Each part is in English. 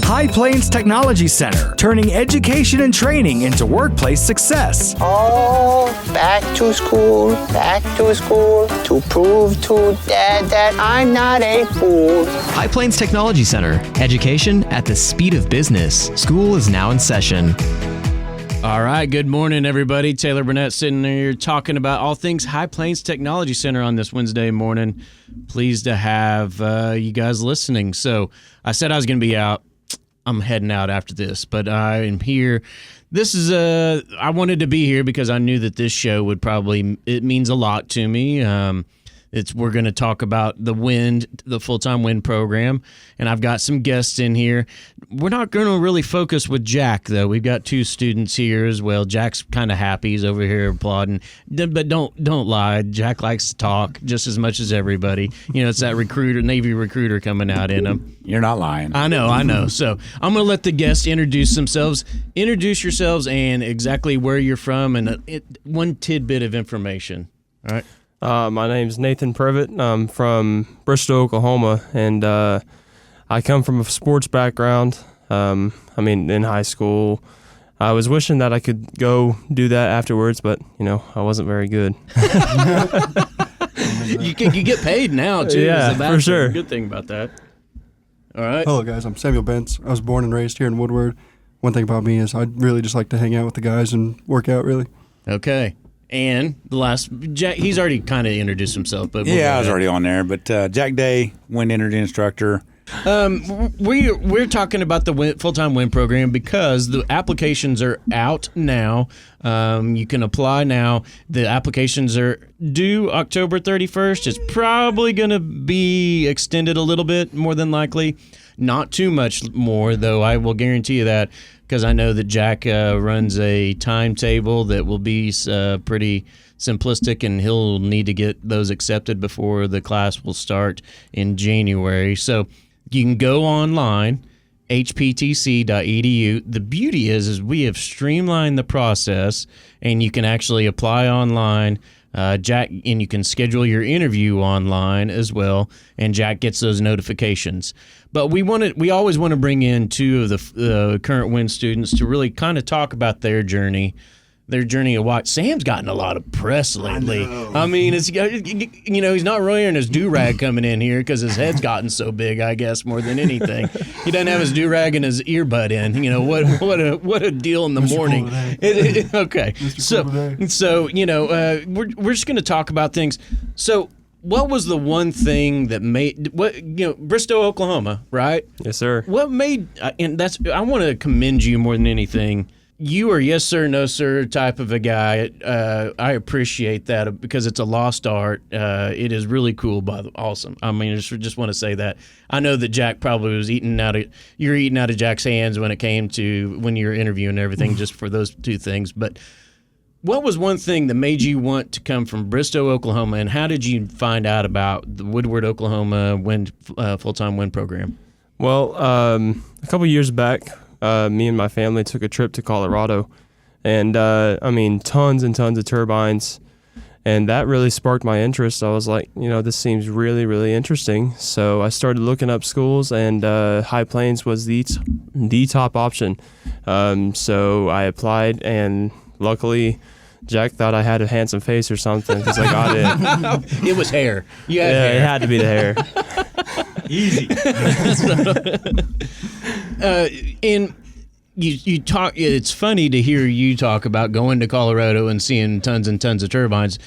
High Plains Technology Center, turning education and training into workplace success. Oh, back to school, to prove to Dad that I'm not a fool. High Plains Technology Center, education at the speed of business. School is now in session. All right, good morning, everybody. Taylor Burnett sitting here talking about all things High Plains Technology Center on this Wednesday morning. Pleased to have you guys listening. So I said I was going to be out. I'm heading out after this, but I am here. This is I wanted to be here because I knew that this show it means a lot to me. We're going to talk about the full-time WIN program, and I've got some guests in here. We're not going to really focus with Jack, though. We've got two students here as well. Jack's kind of happy. He's over here applauding. But don't lie. Jack likes to talk just as much as everybody. You know, it's that Navy recruiter coming out in him. You're not lying. I know. So I'm going to let the guests introduce themselves. Introduce yourselves and exactly where you're from and one tidbit of information. All right. My name's Nathan Privet. I'm from Bristow, Oklahoma, and I come from a sports background. In high school, I was wishing that I could go do that afterwards, but, I wasn't very good. You get paid now, too. Yeah, for sure. Good thing about that. All right. Hello, guys. I'm Samuel Bentz. I was born and raised here in Woodward. One thing about me is I'd really just like to hang out with the guys and work out, really. Okay. And the last, Jack, he's already kind of introduced himself. But I was already on there. But Jack Day, wind energy instructor. We're talking about the full-time WIN program because the applications are out now. You can apply now. The applications are due October 31st. It's probably going to be extended a little bit, more than likely. Not too much more, though, I will guarantee you that, because I know that Jack runs a timetable that will be pretty simplistic, and he'll need to get those accepted before the class will start in January. So you can go online, hptc.edu. The beauty is we have streamlined the process, and you can actually apply online. Jack, and you can schedule your interview online as well, and Jack gets those notifications. But we always want to bring in two of the current WIN students to really kind of talk about their journey of what Sam's gotten a lot of press lately. I mean, it's he's not wearing his do-rag coming in here because his head's gotten so big, I guess, more than anything. He doesn't have his do-rag and his earbud in. What a deal in the Mr. morning. Okay, Mr. so we're just going to talk about things. So what was the one thing that made Bristow, Oklahoma, right? Yes, sir. What made I want to commend you more than anything. You are yes sir, no sir type of a guy. I appreciate that because it's a lost art. It is really cool, awesome. I mean, I just want to say that. I know that Jack probably was eating out of Jack's hands when you were interviewing and everything, just for those two things. But what was one thing that made you want to come from Bristow, Oklahoma, and how did you find out about the Woodward, Oklahoma full-time WIN program? Well, a couple years back, me and my family took a trip to Colorado, and tons and tons of turbines, and that really sparked my interest. I was like, this seems really, really interesting. So I started looking up schools, and High Plains was the top option. So I applied, and luckily Jack thought I had a handsome face or something because I got it. It was hair. Hair. It had to be the hair. Easy. And you talk. It's funny to hear you talk about going to Colorado and seeing tons and tons of turbines.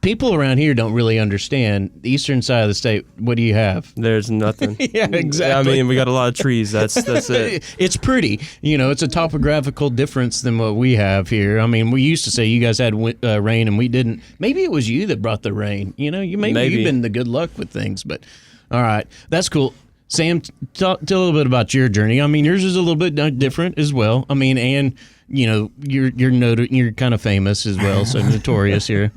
People around here don't really understand the eastern side of the state. What do you have? There's nothing. Yeah, exactly. We got a lot of trees. That's it. It's pretty. It's a topographical difference than what we have here. I mean, we used to say you guys had rain and we didn't. Maybe it was you that brought the rain. You've been the good luck with things. But all right, that's cool. Sam, tell a little bit about your journey. I mean, yours is a little bit different as well. I mean, and you're kind of famous as well, so notorious here.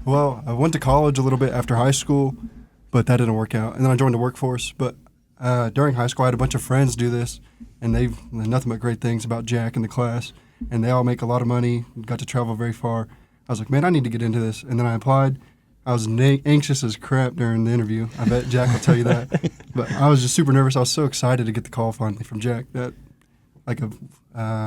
Well, I went to college a little bit after high school, but that didn't work out. And then I joined the workforce. But during high school, I had a bunch of friends do this, and they've nothing but great things about Jack in the class. And they all make a lot of money, got to travel very far. I was like, man, I need to get into this. And then I applied, I was anxious as crap during the interview. I bet Jack will tell you that. But I was just super nervous. I was so excited to get the call finally from Jack that, I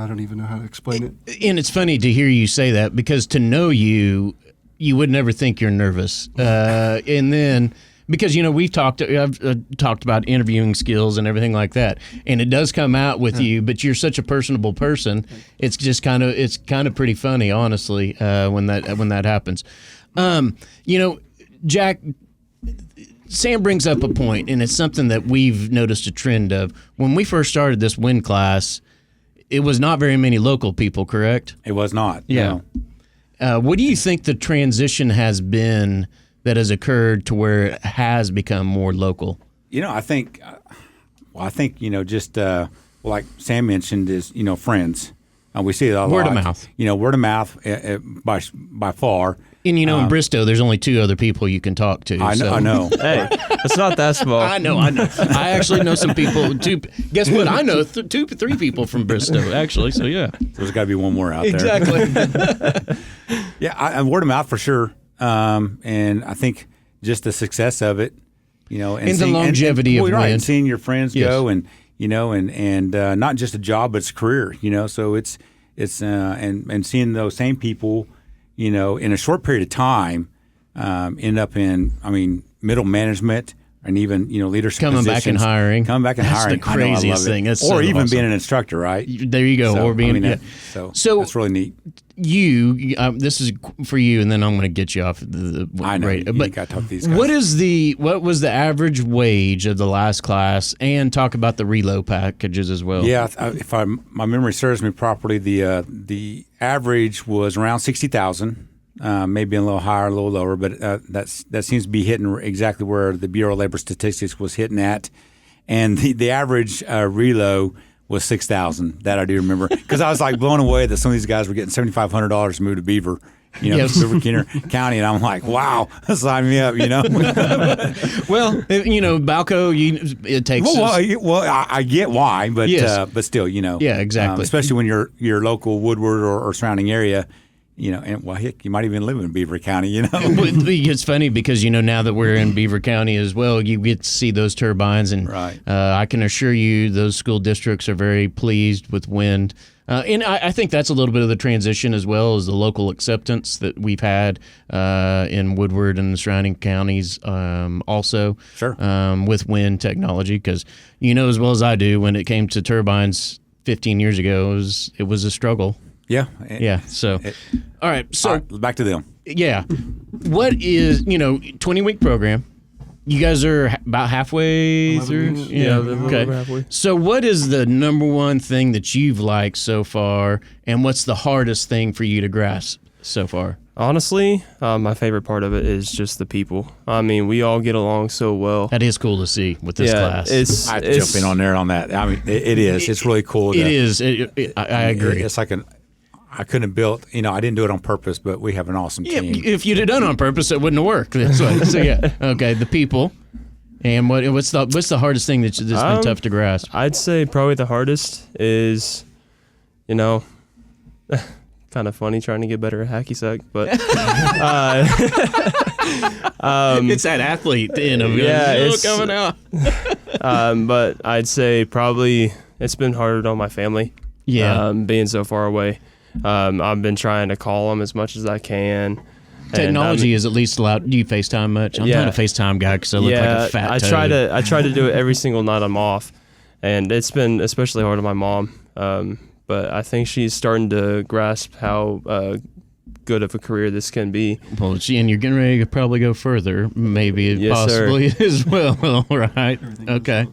don't even know how to explain it. And it's funny to hear you say that because to know you, you would never think you're nervous. And then because I've talked about interviewing skills and everything like that, and it does come out with you. But you're such a personable person. It's just kind of pretty funny, honestly, when that happens. Jack, Sam brings up a point, and it's something that we've noticed a trend of. When we first started this WIN class, it was not very many local people, correct? It was not. Yeah. No. What do you think the transition has been that has occurred to where it has become more local? I think, just like Sam mentioned, is friends. We see it a lot. Word of mouth. Word of mouth by far. And in Bristow, there's only 2 other people you can talk to. I know. Hey, it's not that small. I know. I actually know some people. Guess what? I know 3 people from Bristow, actually. So yeah, There's got to be one more out there. exactly. Yeah, word of mouth for sure. And I think just the success of it, and the longevity of WIN. and seeing your friends Yes. go, and and not just a job, but it's a career. So it's and seeing those same people, in a short period of time, end up in middle management. And even leadership Coming back and positions. hiring. Coming back and That's hiring. the I know, I love craziest it. thing. That's or so even awesome. being an instructor, right? There you go. So, or being so that's really neat. You this is for you, and then I'm going to get you off the I know. rate. You But got to talk to these guys. what was the average wage of the last class, and talk about the reload packages as well? Yeah, if my memory serves me properly, the average was around 60,000. Maybe a little higher, a little lower, but that seems to be hitting exactly where the Bureau of Labor Statistics was hitting at, and the average reload was 6,000. That I do remember because I was like blown away that some of these guys were getting $7,500 to move to Beaver. Yes. Beaver County, and I'm like, wow, sign me up. Well, Balco, it takes. I get why, but Yes. but still, Yeah, exactly. especially when you're local Woodward or surrounding area. And heck, you might even live in Beaver County, But it's funny because now that we're in Beaver County as well, you get to see those turbines, and Right. I can assure you those school districts are very pleased with wind. And I think that's a little bit of the transition as well as the local acceptance that we've had in Woodward and the surrounding counties also. Sure. With wind technology, because as well as I do, when it came to turbines 15 years ago, it was a struggle. Yeah. Yeah. So, all right. So, All right, back to them. yeah. What is, 20-week program? You guys are about halfway 11 through? weeks. Yeah, a little Okay. over halfway. So, what is the number one thing that you've liked so far, and what's the hardest thing for you to grasp so far? Honestly, my favorite part of it is just the people. We all get along so well. That is cool to see with this class. It's I have to jump in on there on that. It is. It's really cool. It is. I agree. It's like I couldn't have built, I didn't do it on purpose, but we have an awesome Yeah, team. if you'd have done it on purpose, it wouldn't have worked. That's why. So yeah, okay. The people, and what's the hardest thing that's been tough to grasp? I'd say probably the hardest is, kind of funny trying to get better at hacky sack, but It's that athlete in him. Yeah, it's- coming out. but I'd say probably it's been harder on my family. Yeah. Being so far away. I've been trying to call them as much as I can. Technology is at least allowed. Do you FaceTime much? I'm Yeah. not a FaceTime guy because I look like a fat I toad. I try to do it every single night I'm off, and it's been especially hard on my mom. But I think she's starting to grasp how good of a career this can be. Well, and you're getting ready to probably go further, maybe Yes, possibly as well. All right. Okay.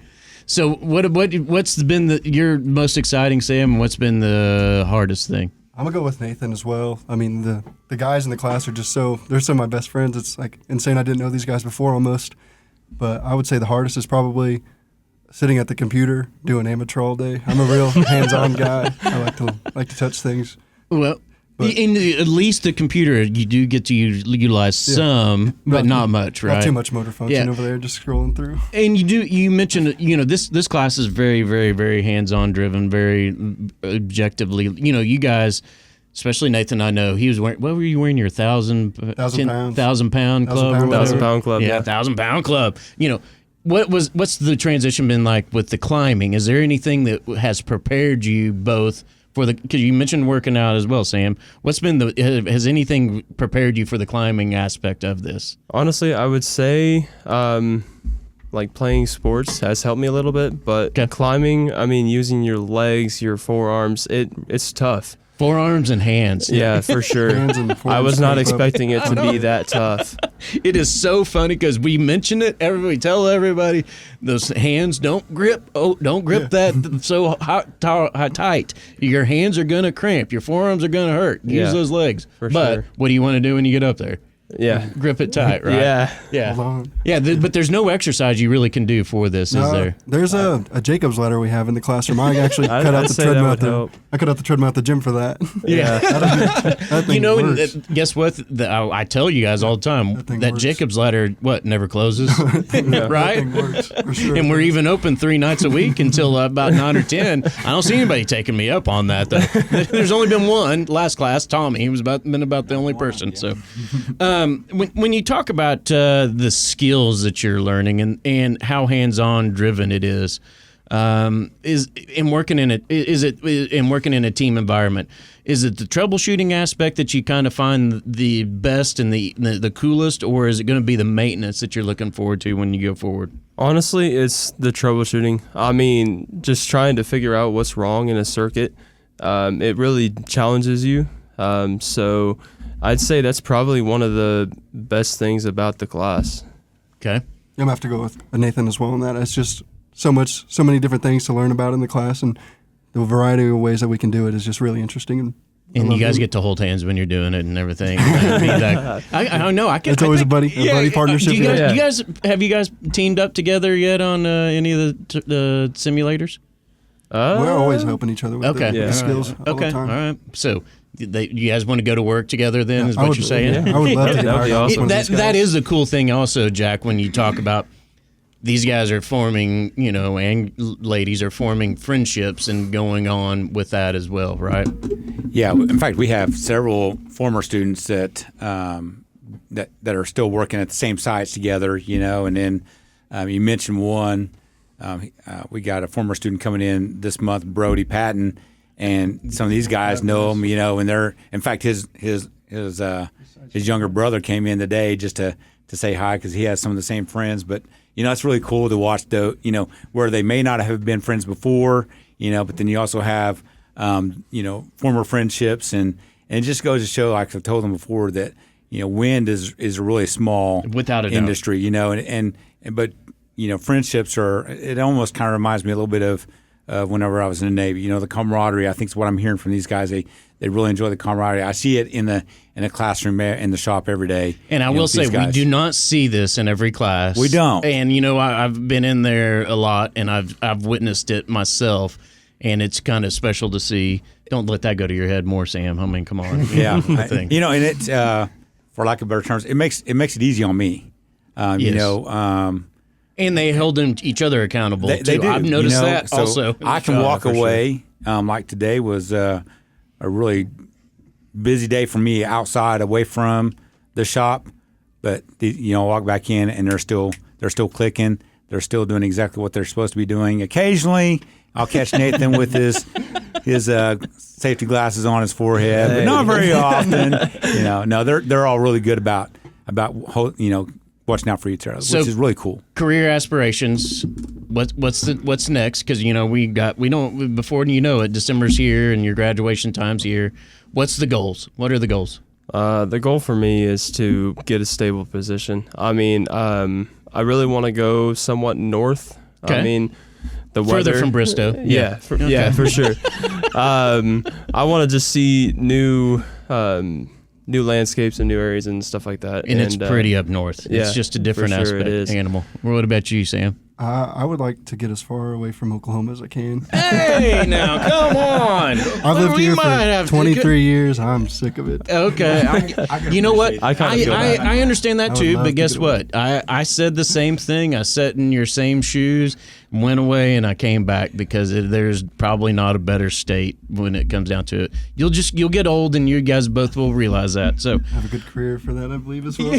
So what's been your most exciting, Sam? And what's been the hardest thing? I'm gonna go with Nathan as well. The guys in the class are just they're some of my best friends. It's like insane. I didn't know these guys before almost, but I would say the hardest is probably sitting at the computer doing amateur all day. I'm a real hands-on guy. I like to touch things. Well, in at least the computer, you do get to utilize some, but not much, right? Not too much motor function Yeah. over there, just scrolling through. And you mentioned, this class is very, very, very hands-on driven, very objectively. You guys, especially Nathan, I know he was wearing. What were you wearing? Your 1,000 pounds. 1,000-pound club, or 1,000 whatever? Pound club. Yeah, 1,000-pound club. What's the transition been like with the climbing? Is there anything that has prepared you both for the? Because you mentioned working out as well, Sam. What's been has anything prepared you for the climbing aspect of this? Honestly, I would say like playing sports has helped me a little bit, but Okay. climbing, I mean, using your legs, your forearms, it's tough. Forearms and hands. Yeah, for sure. Hands and I forearms was not cramp up. expecting it to be that tough. It is so funny because we mention it. Everybody tell everybody those hands don't grip. Oh, don't grip that so tight. Your hands are gonna cramp. Your forearms are gonna hurt. Use Yeah, those legs. for But sure. what do you want to do when you get up there? Yeah. Grip it tight, right? Yeah. Yeah. Hold on. Yeah. But there's no exercise you really can do for this, is there? There's a Jacob's ladder we have in the classroom. I actually I'd cut out the say that treadmill. would help. I cut out the treadmill at the gym for that. Yeah. That thing You know, and, works. guess what? I tell you guys all the time thing that works. Jacob's ladder never closes, That right? thing works for sure. And we're even open 3 nights a week until about 9 or 10. I don't see anybody taking me up on that, though. There's only been one last class, Tommy. He was been about the only person. So, when you talk about the skills that you're learning and how hands-on driven it is in working in a team environment, is it the troubleshooting aspect that you kind of find the best and the coolest, or is it going to be the maintenance that you're looking forward to when you go forward? Honestly, it's the troubleshooting. I mean, just trying to figure out what's wrong in a circuit. It really challenges you. So I'd say that's probably one of the best things about the class. Okay. I'm gonna have to go with Nathan as well on that. It's just so many different things to learn about in the class, and the variety of ways that we can do it is just really interesting. And I And love you guys it. get to hold hands when you're doing it and everything. I don't know. I can. It's always a buddy partnership. Do you guys, Yeah. have you guys teamed up together yet on any of the simulators? We're always helping each other with Okay. the Yeah. skills all Okay. the All time. right. So you guys want to go to work together then? Is I what would- you're saying? yeah, I would love to get That'd be hired on with awesome. one of these That guys. is the cool thing also, Jack, when you talk about these guys are forming, and ladies are forming friendships and going on with that as well, right? Yeah, in fact, we have several former students that that are still working at the same sites together. And then you mentioned one. We got a former student coming in this month, Brody Patton, and some of these guys know him. And they're, in fact, his younger brother came in today just to say hi because he has some of the same friends. But it's really cool to watch where they may not have been friends before. But then you also have former friendships, and it just goes to show, like I've told them before, that wind is a really small Without a doubt. industry. But friendships are. It almost kind of reminds me a little bit of whenever I was in the Navy. The camaraderie. I think is what I'm hearing from these guys. They really enjoy the camaraderie. I see it in the classroom, in the shop every day. And I will with say, these we guys. do not see this in every class. We don't. And I've been in there a lot, and I've witnessed it myself, and it's kind of special to see. Don't let that go to your head more, Sam. I mean, come on. Yeah, Thing. and it's for lack of better terms, it makes it easy on me. Yes. And they hold each other accountable They too. do. I've noticed that So also. I can walk for sure. away. Like today was a really busy day for me outside, away from the shop. But I walk back in and they're still clicking. They're still doing exactly what they're supposed to be doing. Occasionally, I'll catch Nathan with his safety glasses on his forehead, but not very often. No, they're all really good about watching out for each other, So- which is really cool. Career aspirations. What's next? Because we don't before it. December's here and your graduation time's here. What's the goals? What are the goals? The goal for me is to get a stable position. I mean, I really want to go somewhat north. Okay. I mean, the Further weather from Bristow. Yeah, for sure. I want to just see new landscapes and new areas and stuff like that. And it's pretty up north. yeah, It's just a different for sure aspect. it is. Animal. What about you, Sam? I would like to get as far away from Oklahoma as I can. Hey, now come on! I've lived We here might have for to- 23 years. I'm sick of it. Okay, you know what? I kinda feel that. I understand that I would too, love but to guess get what? I said the same thing. I sat in your same shoes. went away and I came back because there's probably not a better state when it comes down to it. You'll get old, and you guys both will realize that. So Have a good career for that, I believe, as well.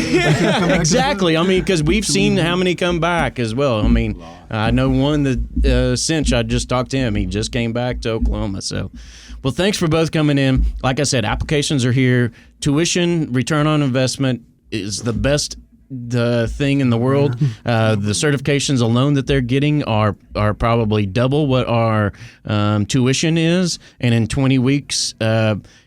exactly. I mean, because we've seen how many come back as well. I mean, I know one that Cinch, I just talked to him. He just came back to Oklahoma. So, well, thanks for both coming in. Like I said, applications are here. Tuition return on investment is the best thing in the world. The certifications alone that they're getting are probably double what our tuition is, and in 20 weeks,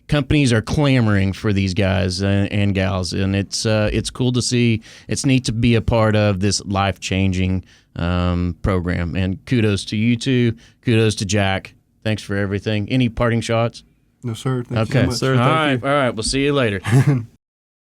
companies are clamoring for these guys and gals, and it's cool to see. It's neat to be a part of this life-changing program. And kudos to you two. Kudos to Jack. Thanks for everything. Any parting shots? No, sir. Thank you Okay. so much. Sir, All thank right. you. All right. We'll see you later.